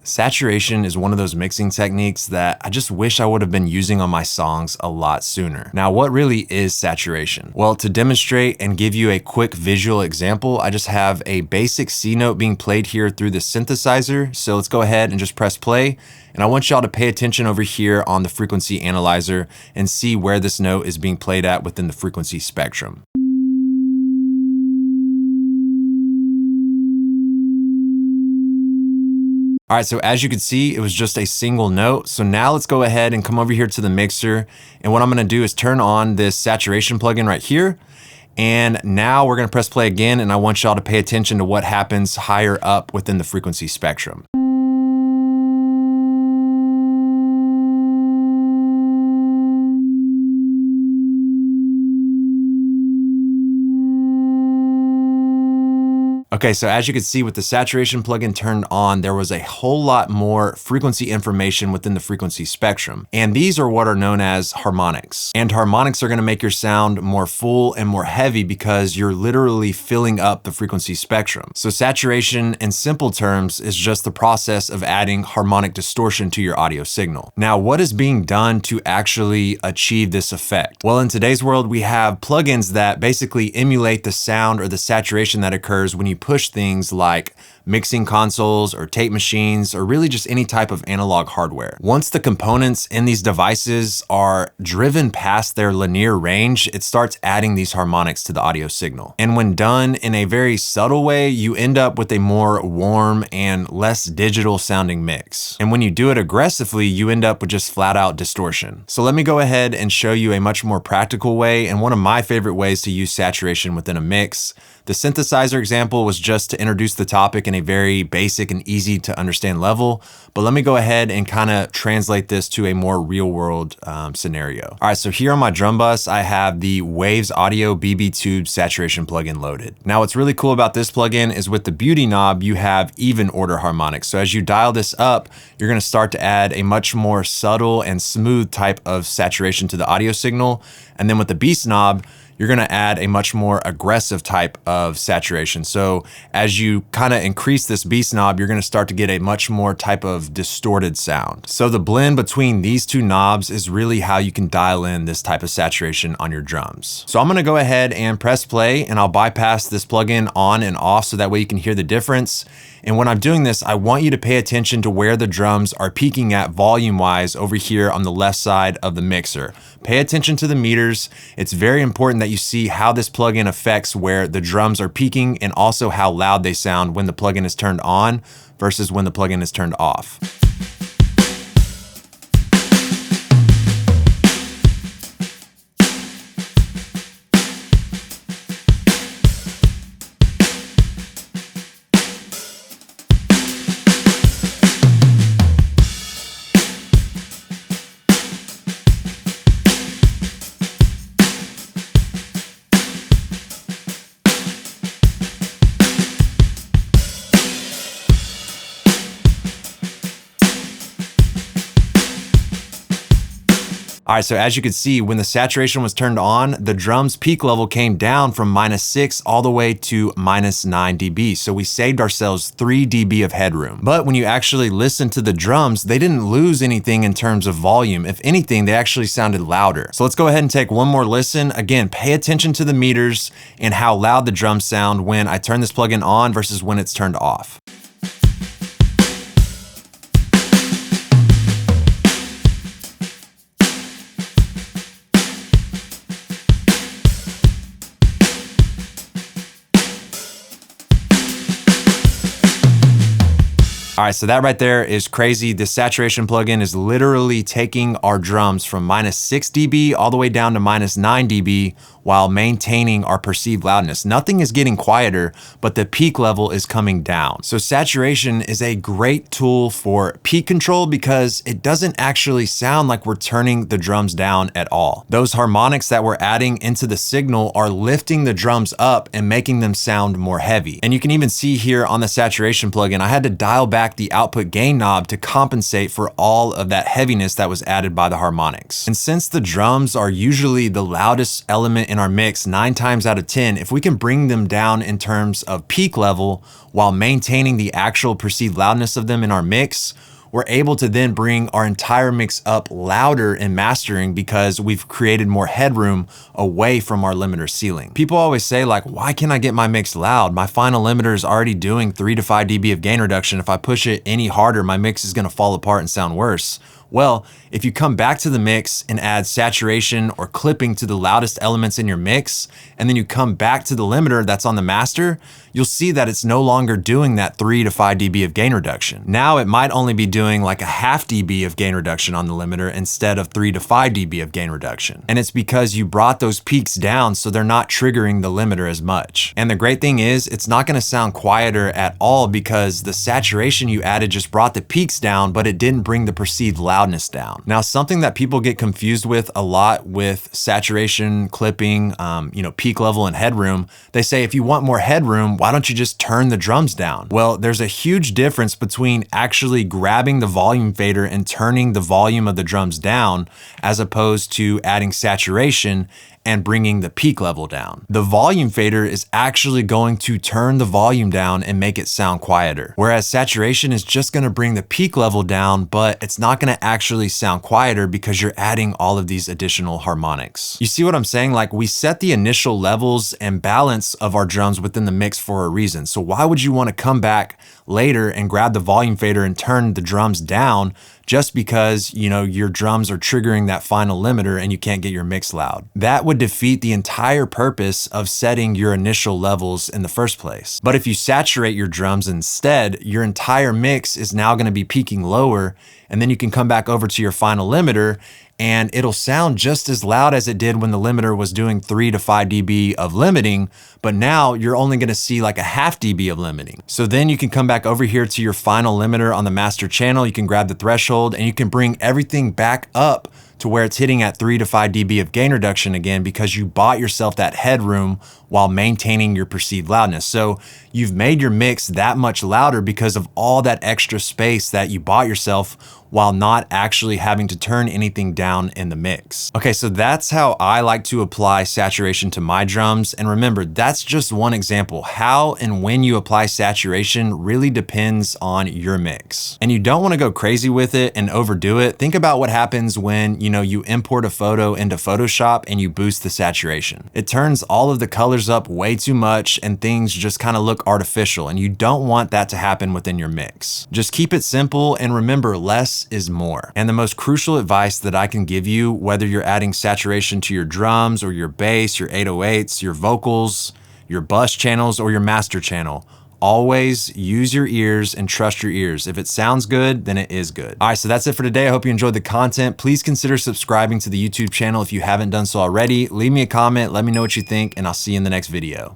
Saturation is one of those mixing techniques that I just wish I would have been using on my songs a lot sooner. Now, what really is saturation? Well, to demonstrate and give you a quick visual example, I just have a basic C note being played here through the synthesizer. So let's go ahead and just press play. And I want y'all to pay attention over here on the frequency analyzer and see where this note is being played at within the frequency spectrum. All right, so as you can see, it was just a single note. So now let's go ahead and come over here to the mixer. And what I'm gonna do is turn on this saturation plugin right here. And now we're gonna press play again, and I want y'all to pay attention to what happens higher up within the frequency spectrum. Okay, so as you can see with the saturation plugin turned on, there was a whole lot more frequency information within the frequency spectrum. And these are what are known as harmonics. And harmonics are gonna make your sound more full and more heavy because you're literally filling up the frequency spectrum. So saturation, in simple terms, is just the process of adding harmonic distortion to your audio signal. Now, what is being done to actually achieve this effect? Well, in today's world, we have plugins that basically emulate the sound or the saturation that occurs when you push things like mixing consoles or tape machines or really just any type of analog hardware. Once the components in these devices are driven past their linear range, it starts adding these harmonics to the audio signal. And when done in a very subtle way, you end up with a more warm and less digital sounding mix. And when you do it aggressively, you end up with just flat out distortion. So let me go ahead and show you a much more practical way and one of my favorite ways to use saturation within a mix. The synthesizer example was just to introduce the topic in a very basic and easy to understand level, but let me go ahead and kind of translate this to a more real world scenario. All right, so here on my drum bus, I have the Waves Audio BB Tube saturation plugin loaded. Now what's really cool about this plugin is with the beauty knob, you have even order harmonics. So as you dial this up, you're gonna start to add a much more subtle and smooth type of saturation to the audio signal. And then with the beast knob, you're gonna add a much more aggressive type of saturation. So as you kind of increase this beast knob, you're gonna start to get a much more type of distorted sound. So the blend between these two knobs is really how you can dial in this type of saturation on your drums. So I'm gonna go ahead and press play and I'll bypass this plugin on and off so that way you can hear the difference. And when I'm doing this, I want you to pay attention to where the drums are peaking at volume-wise over here on the left side of the mixer. Pay attention to the meters. It's very important that you see how this plugin affects where the drums are peaking and also how loud they sound when the plugin is turned on versus when the plugin is turned off. All right, so as you can see, when the saturation was turned on, the drum's peak level came down from -6 all the way to -9 dB. So we saved ourselves 3 dB of headroom. But when you actually listen to the drums, they didn't lose anything in terms of volume. If anything, they actually sounded louder. So let's go ahead and take one more listen. Again, pay attention to the meters and how loud the drums sound when I turn this plugin on versus when it's turned off. All right, so that right there is crazy. The saturation plugin is literally taking our drums from -6 dB all the way down to -9 dB while maintaining our perceived loudness. Nothing is getting quieter, but the peak level is coming down. So saturation is a great tool for peak control because it doesn't actually sound like we're turning the drums down at all. Those harmonics that we're adding into the signal are lifting the drums up and making them sound more heavy. And you can even see here on the saturation plugin, I had to dial back the output gain knob to compensate for all of that heaviness that was added by the harmonics. And since the drums are usually the loudest element in our mix 9 times out of 10, if we can bring them down in terms of peak level while maintaining the actual perceived loudness of them in our mix, we're able to then bring our entire mix up louder in mastering because we've created more headroom away from our limiter ceiling. People always say like, why can't I get my mix loud? My final limiter is already doing 3 to 5 dB of gain reduction. If I push it any harder, my mix is gonna fall apart and sound worse. Well, if you come back to the mix and add saturation or clipping to the loudest elements in your mix, and then you come back to the limiter that's on the master, you'll see that it's no longer doing that 3 to 5 dB of gain reduction. Now it might only be doing like a half dB of gain reduction on the limiter instead of 3 to 5 dB of gain reduction. And it's because you brought those peaks down so they're not triggering the limiter as much. And the great thing is it's not gonna sound quieter at all because the saturation you added just brought the peaks down, but it didn't bring the perceived loudness down. Now, something that people get confused with a lot with saturation, clipping, peak level and headroom, they say, if you want more headroom, why don't you just turn the drums down? Well, there's a huge difference between actually grabbing the volume fader and turning the volume of the drums down as opposed to adding saturation and bringing the peak level down. The volume fader is actually going to turn the volume down and make it sound quieter. Whereas saturation is just gonna bring the peak level down, but it's not gonna actually sound quieter because you're adding all of these additional harmonics. You see what I'm saying? Like, we set the initial levels and balance of our drums within the mix for a reason. So why would you wanna come back later and grab the volume fader and turn the drums down just because, your drums are triggering that final limiter and you can't get your mix loud? That would defeat the entire purpose of setting your initial levels in the first place. But if you saturate your drums instead, your entire mix is now gonna be peaking lower, and then you can come back over to your final limiter and it'll sound just as loud as it did when the limiter was doing 3 to 5 dB of limiting, but now you're only gonna see like a half dB of limiting. So then you can come back over here to your final limiter on the master channel, you can grab the threshold and you can bring everything back up to where it's hitting at 3 to 5 dB of gain reduction again because you bought yourself that headroom while maintaining your perceived loudness. So you've made your mix that much louder because of all that extra space that you bought yourself while not actually having to turn anything down in the mix. Okay, so that's how I like to apply saturation to my drums. And remember, that's just one example. How and when you apply saturation really depends on your mix. And you don't wanna go crazy with it and overdo it. Think about what happens when you import a photo into Photoshop and you boost the saturation. It turns all of the colors up way too much and things just kind of look artificial, and you don't want that to happen within your mix. Just keep it simple and remember, less is more. And the most crucial advice that I can give you, whether you're adding saturation to your drums or your bass, your 808s, your vocals, your bus channels, or your master channel, always use your ears and trust your ears. If it sounds good, then it is good. All right, so that's it for today. I hope you enjoyed the content. Please consider subscribing to the YouTube channel if you haven't done so already. Leave me a comment, let me know what you think, and I'll see you in the next video.